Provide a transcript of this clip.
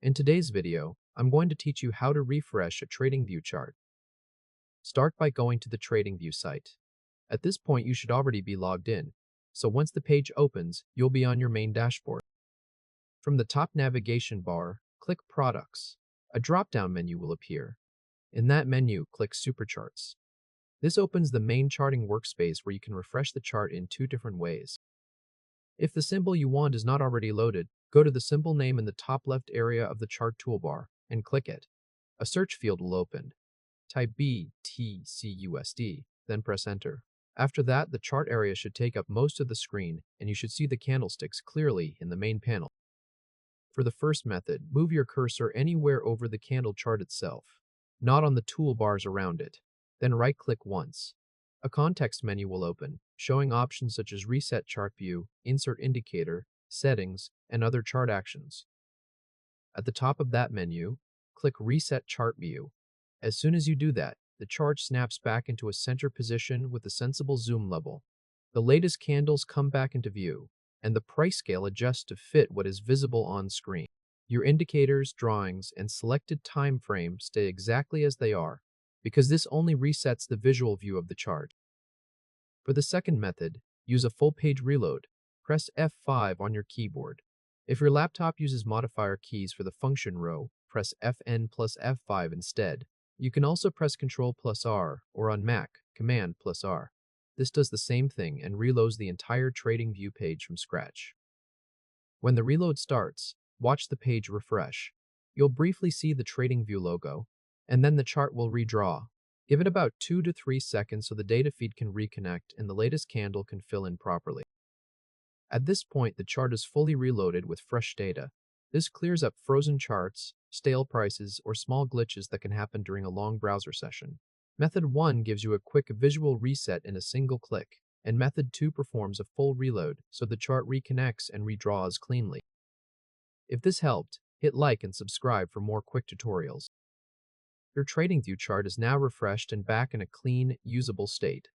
In today's video, I'm going to teach you how to refresh a TradingView chart. Start by going to the TradingView site. At this point, you should already be logged in, so once the page opens, you'll be on your main dashboard. From the top navigation bar, click Products. A drop-down menu will appear. In that menu, click Supercharts. This opens the main charting workspace where you can refresh the chart in two different ways. If the symbol you want is not already loaded, go to the symbol name in the top left area of the chart toolbar and click it. A search field will open. Type BTCUSD, then press Enter. After that, the chart area should take up most of the screen and you should see the candlesticks clearly in the main panel. For the first method, move your cursor anywhere over the candle chart itself, not on the toolbars around it. Then right-click once. A context menu will open, showing options such as Reset Chart View, Insert Indicator, Settings, and other chart actions. At the top of that menu, click Reset Chart View. As soon as you do that, the chart snaps back into a center position with a sensible zoom level. The latest candles come back into view, and the price scale adjusts to fit what is visible on screen. Your indicators, drawings, and selected time frame stay exactly as they are, because this only resets the visual view of the chart. For the second method, use a full-page reload. Press F5 on your keyboard. If your laptop uses modifier keys for the function row, press Fn plus F5 instead. You can also press Ctrl+R, or on Mac, Command+R. This does the same thing and reloads the entire TradingView page from scratch. When the reload starts, watch the page refresh. You'll briefly see the TradingView logo, and then the chart will redraw. Give it about 2 to 3 seconds so the data feed can reconnect and the latest candle can fill in properly. At this point, the chart is fully reloaded with fresh data. This clears up frozen charts, stale prices, or small glitches that can happen during a long browser session. Method 1 gives you a quick visual reset in a single click, and Method 2 performs a full reload so the chart reconnects and redraws cleanly. If this helped, hit like and subscribe for more quick tutorials. Your TradingView chart is now refreshed and back in a clean, usable state.